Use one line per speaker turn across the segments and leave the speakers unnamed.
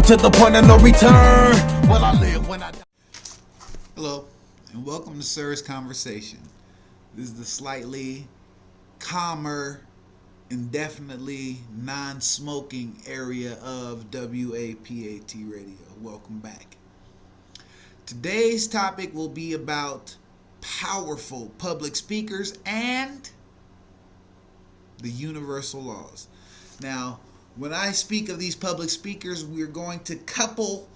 to the point of no return. Will I live when I die?
Hello, and welcome to Sir's Conversation. This is the slightly calmer and definitely non-smoking area of WAPAT Radio. Welcome back. Today's topic will be about powerful public speakers and the universal laws. Now, when I speak of these public speakers, we're going to couple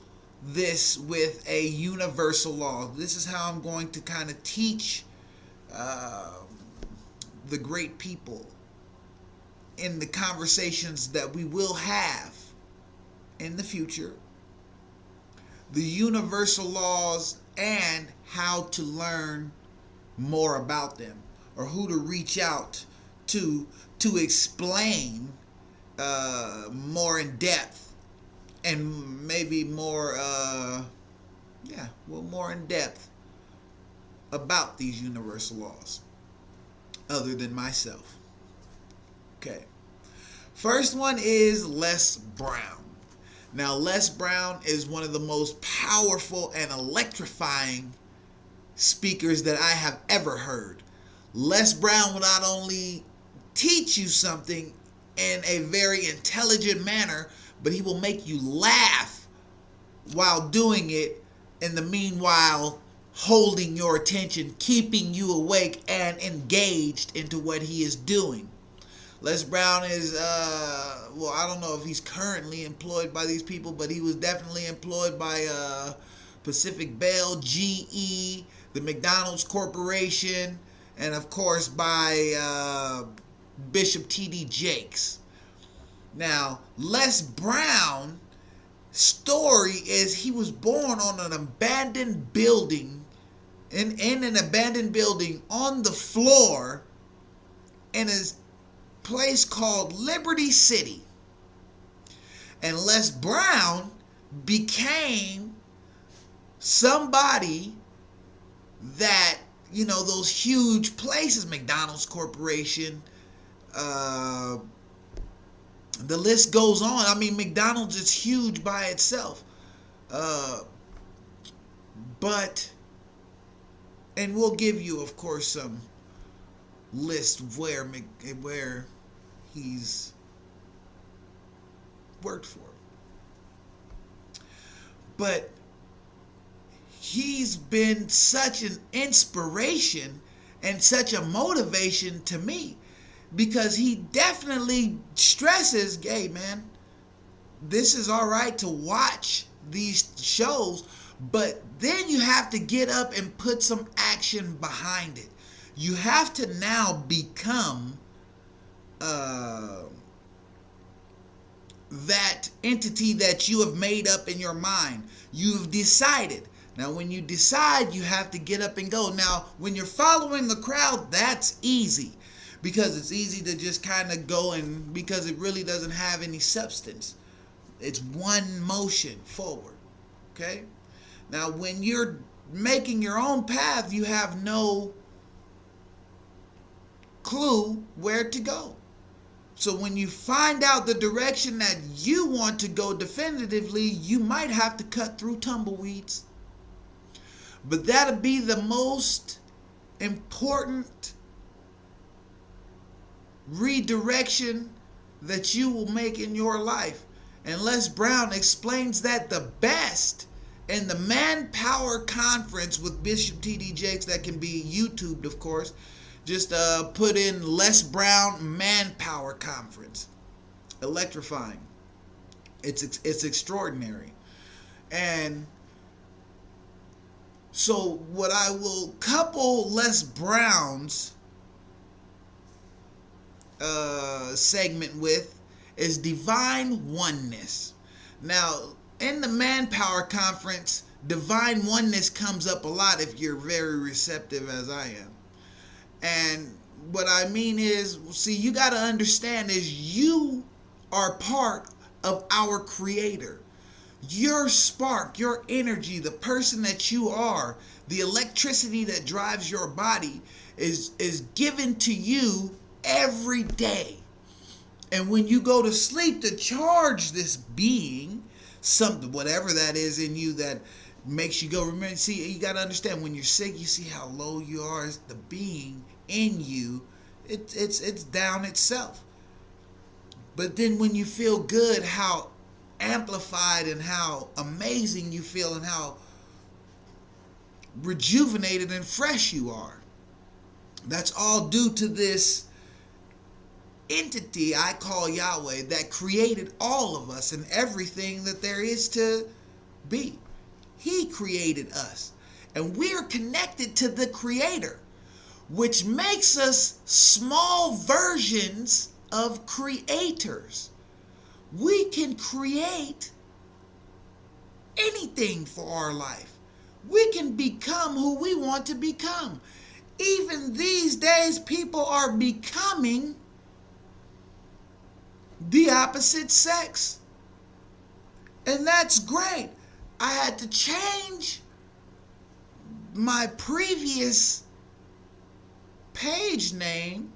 this with a universal law. This is how I'm going to kind of teach the great people in the conversations that we will have in the future, the universal laws and how to learn more about them, or who to reach out to explain more in depth, and maybe more more in depth about these universal laws other than myself. Okay. First one is Les Brown. Now, Les Brown is one of the most powerful and electrifying speakers that I have ever heard. Les Brown will not only teach you something in a very intelligent manner, but he will make you laugh while doing it, in the meanwhile holding your attention, keeping you awake and engaged into what he is doing. Les Brown is, I don't know if he's currently employed by these people, but he was definitely employed by Pacific Bell, GE, the McDonald's Corporation, and of course by Bishop T.D. Jakes. Now, Les Brown's story is he was born on an abandoned building, in an abandoned building on the floor in a place called Liberty City. And Les Brown became somebody that, you know, those huge places, McDonald's Corporation, the list goes on. I mean, McDonald's is huge by itself. And we'll give you, of course, some list where he's worked for. But he's been such an inspiration and such a motivation to me, because he definitely stresses, hey man, this is all right to watch these shows, but then you have to get up and put some action behind it. You have to now become that entity that you have made up in your mind. You've decided. Now, when you decide, you have to get up and go. Now, when you're following the crowd, that's easy, because it's easy to just kind of go, and because it really doesn't have any substance. It's one motion forward. Okay? Now, when you're making your own path, you have no clue where to go. So when you find out the direction that you want to go definitively, you might have to cut through tumbleweeds. But that'll be the most important redirection that you will make in your life. And Les Brown explains that the best in the Manpower Conference with Bishop T.D. Jakes, that can be YouTubed, of course. Just put in Les Brown Manpower Conference. Electrifying. It's extraordinary. And so what I will couple Les Brown's segment with is divine oneness. Now, in the Manpower Conference, divine oneness comes up a lot if you're very receptive, as I am. And what I mean is, see, you got to understand is you are part of our Creator. Your spark, your energy, the person that you are, the electricity that drives your body is given to you every day. And when you go to sleep to charge this being, something, whatever that is in you that makes you go. Remember, see, you got to understand, when you're sick, you see how low you are as the being in you. It's down itself. But then when you feel good, how amplified and how amazing you feel and how rejuvenated and fresh you are. That's all due to this entity I call Yahweh that created all of us and everything that there is to be. He created us, and we're connected to the Creator, which makes us small versions of creators. We can create anything for our life. We can become who we want to become. Even these days, people are becoming the opposite sex. And that's great. I had to change my previous page name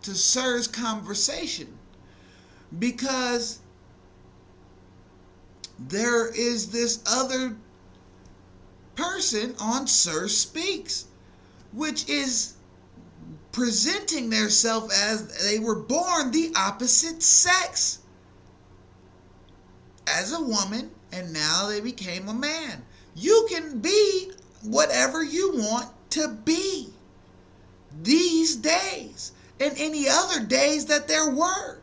to Sir's Conversation because there is this other person on Sir Speaks, which is presenting themselves as they were born the opposite sex, as a woman, and now they became a man. You can be whatever you want to be these days and any other days that there were.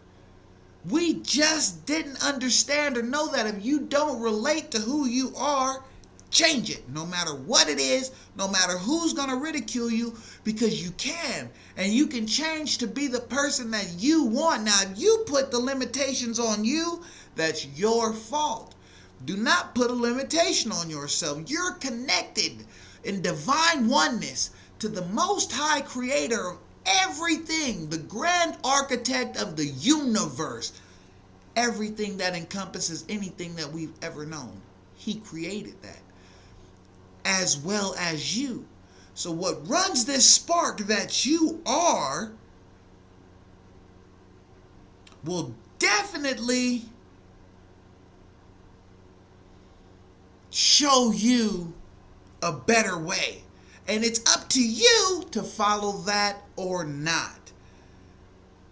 We just didn't understand or know that if you don't relate to who you are, change it, no matter what it is, no matter who's going to ridicule you, because you can. And you can change to be the person that you want. Now, if you put the limitations on you, that's your fault. Do not put a limitation on yourself. You're connected in divine oneness to the Most High Creator of everything, the grand architect of the universe, everything that encompasses anything that we've ever known. He created that, as well as you. So what runs this spark that you are will definitely show you a better way. And it's up to you to follow that or not.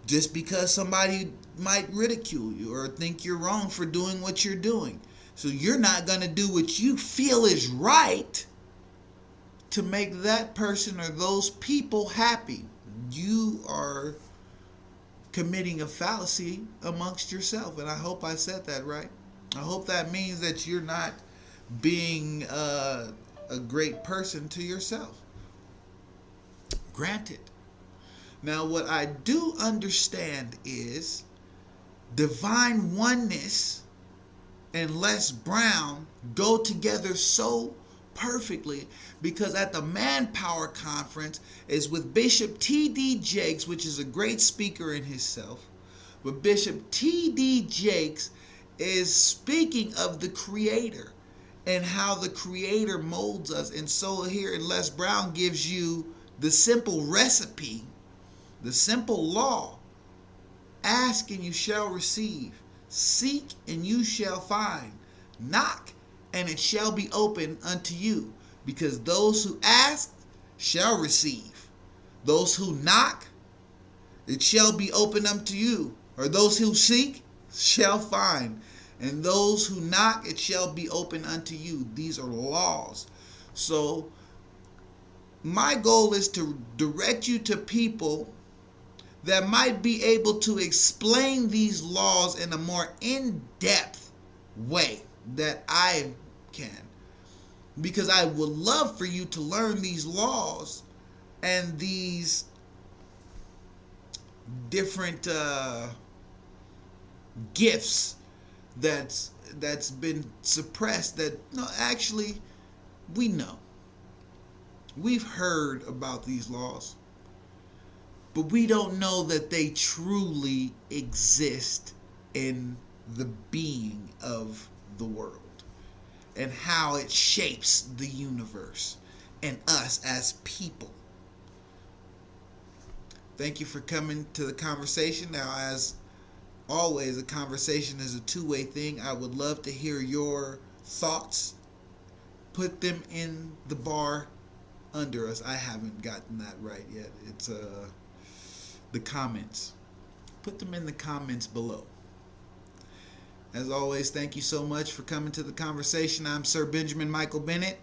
Just because somebody might ridicule you or think you're wrong for doing what you're doing. So you're not going to do what you feel is right to make that person or those people happy. You are committing a fallacy amongst yourself. And I hope I said that right. I hope that means that you're not being a great person to yourself. Granted. Now, what I do understand is divine oneness and Les Brown go together so perfectly, because at the Manpower Conference is with Bishop T.D. Jakes, which is a great speaker in himself. But Bishop T.D. Jakes is speaking of the Creator and how the Creator molds us. And so here in Les Brown gives you the simple recipe, the simple law. Ask and you shall receive. Seek and you shall find. Knock and it shall be open unto you. Because those who ask shall receive. Those who knock, it shall be open unto you. Or those who seek shall find. And those who knock, it shall be open unto you. These are laws. So my goal is to direct you to people that might be able to explain these laws in a more in-depth way that I can. Because I would love for you to learn these laws and these different gifts that's been suppressed, that no, actually we know. We've heard about these laws, but we don't know that they truly exist in the being of the world and how it shapes the universe and us as people. Thank you for coming to the conversation. Now, as always, a conversation is a two-way thing. I would love to hear your thoughts. Put them in the bar under us. I haven't gotten that right yet. It's the comments. Put them in the comments below. As always, thank you so much for coming to the conversation. I'm Sir Benjamin Michael Bennett.